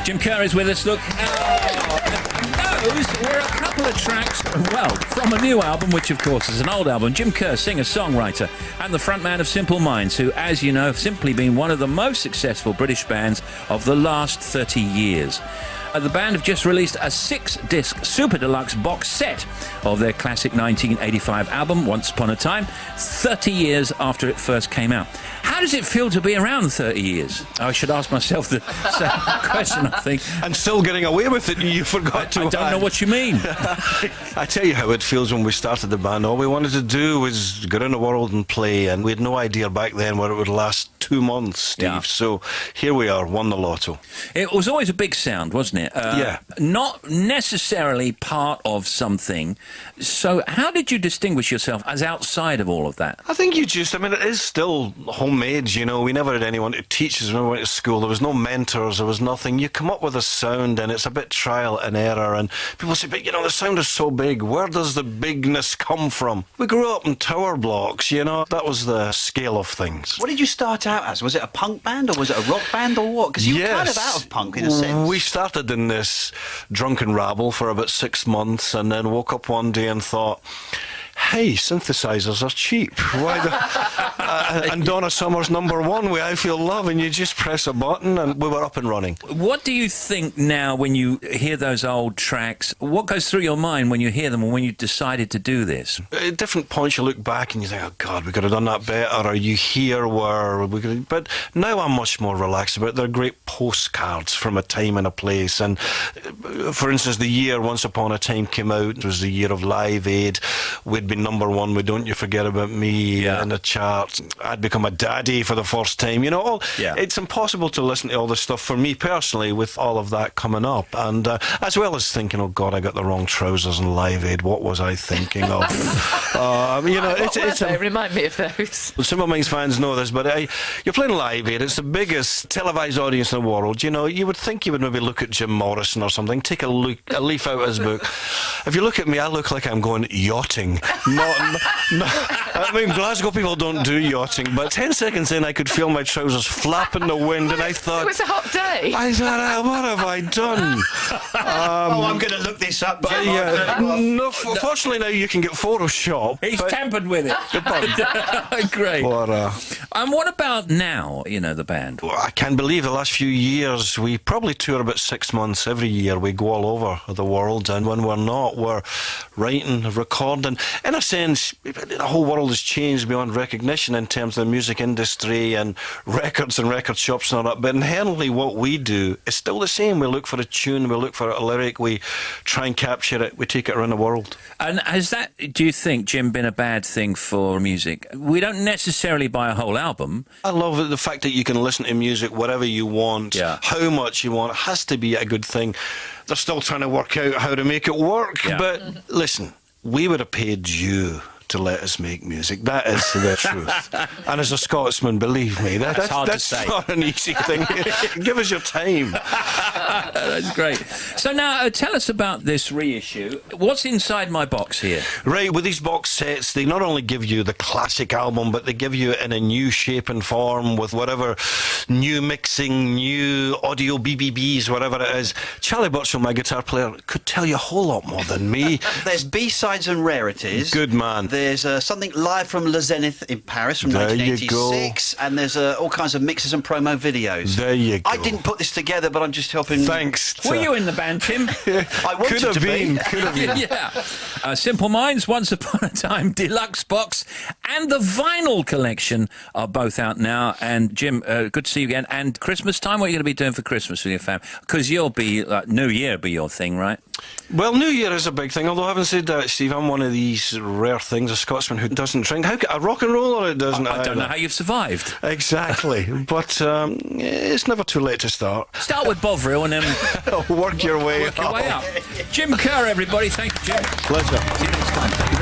Jim Kerr is with us. Look, those were a couple of tracks, well, from a new album, which of course is an old album. Jim Kerr, singer-songwriter and the frontman of Simple Minds, who, as you know, have simply been one of the most successful British bands of the last 30 years. The band have just released a 6-disc super deluxe box set of their classic 1985 album, Once Upon a Time, 30 years after it first came out. How does it feel to be around 30 years? I should ask myself the same question, I think. And still getting away with it, you forgot to. I don't know what you mean. I tell you how it feels when we started the band. All we wanted to do was go around the world and play, and we had no idea back then where it would last 2 months, Steve. Yeah. So here we are, won the lotto. It was always a big sound, wasn't it? Yeah. Not necessarily part of something. So how did you distinguish yourself as outside of all of that? I think it is still homemade, you know. We never had anyone to teach us when we went to school. There was no mentors, there was nothing. You come up with a sound and it's a bit trial and error, and people say, but you know, the sound is so big. Where does the bigness come from? We grew up in tower blocks, you know. That was the scale of things. What did you start out as? Was it a punk band or was it a rock band or what? Because you were kind of out of punk in a sense. We started in this drunken rabble for about 6 months and then woke up one day and thought, hey, synthesizers are cheap. Why and Donna Summer's #1 with I Feel Love, and you just press a button and we were up and running. What do you think now when you hear those old tracks? What goes through your mind when you hear them or when you decided to do this? At different points you look back and you think, oh God, we could have done that better, or you hear where we could. But now I'm much more relaxed about it. They're great postcards from a time and a place. And for instance, the year Once Upon a Time came out, it was the year of Live Aid. We'd been #1 with Don't You Forget About Me in the charts. I'd become a daddy for the first time. You know, it's impossible to listen to all this stuff for me personally with all of that coming up. And as well as thinking, oh God, I got the wrong trousers in Live Aid. What was I thinking of? You know, They remind me of those. Simple Minds fans know this, but you're playing Live Aid. It's the biggest televised audience in the world. You know, you would think you would maybe look at Jim Morrison or something, take a leaf out of his book. If you look at me, I look like I'm going yachting. I mean, Glasgow people don't do yachting, but 10 seconds in I could feel my trousers flap in the wind, and I thought... It was a hot day. I thought, what have I done? I'm going to look this up. But fortunately now you can get Photoshop. He's tampered with it. Great. And what about now, you know, the band? Well, I can't believe the last few years, we probably tour about 6 months every year. We go all over the world, and when we're not, we're writing, recording. In a sense, the whole world has changed beyond recognition in terms of the music industry and records and record shops and all that. But inherently what we do is still the same. We look for a tune, we look for a lyric, we try and capture it, we take it around the world. And has that, do you think, Jim, been a bad thing for music? We don't necessarily buy a whole album. I love the fact that you can listen to music whatever you want, how much you want. It has to be a good thing. They're still trying to work out how to make it work. But listen, we would have paid you to let us make music. That is the truth. And as a Scotsman, believe me, that's hard to say. Not an easy thing. Give us your time. That's great. So now, tell us about this reissue. What's inside my box here? Right, with these box sets, they not only give you the classic album, but they give you it in a new shape and form with whatever new mixing, new audio BBBs, whatever it is. Charlie Burchill, my guitar player, could tell you a whole lot more than me. There's B-sides and rarities. Good man. There's something live from Le Zenith in Paris from 1986, and there's all kinds of mixes and promo videos. There you go. I didn't put this together, but I'm just helping. Thanks. Were you in the band, Tim? I wanted to be. Could have been. Yeah. Simple Minds, Once Upon a Time, Deluxe Box, and the vinyl collection are both out now. And Jim, good to see you again. And Christmas time, what are you going to be doing for Christmas with your family? Because you'll be, New Year will be your thing, right? Well, New Year is a big thing, although I haven't said that, Steve. I'm one of these rare things, a Scotsman who doesn't drink. How a rock and roller, it doesn't. I don't know how you've survived. Exactly. But it's never too late to start. Start with Bovril and then work your way up. Jim Kerr, everybody. Thank you, Jim. Pleasure. See you next time.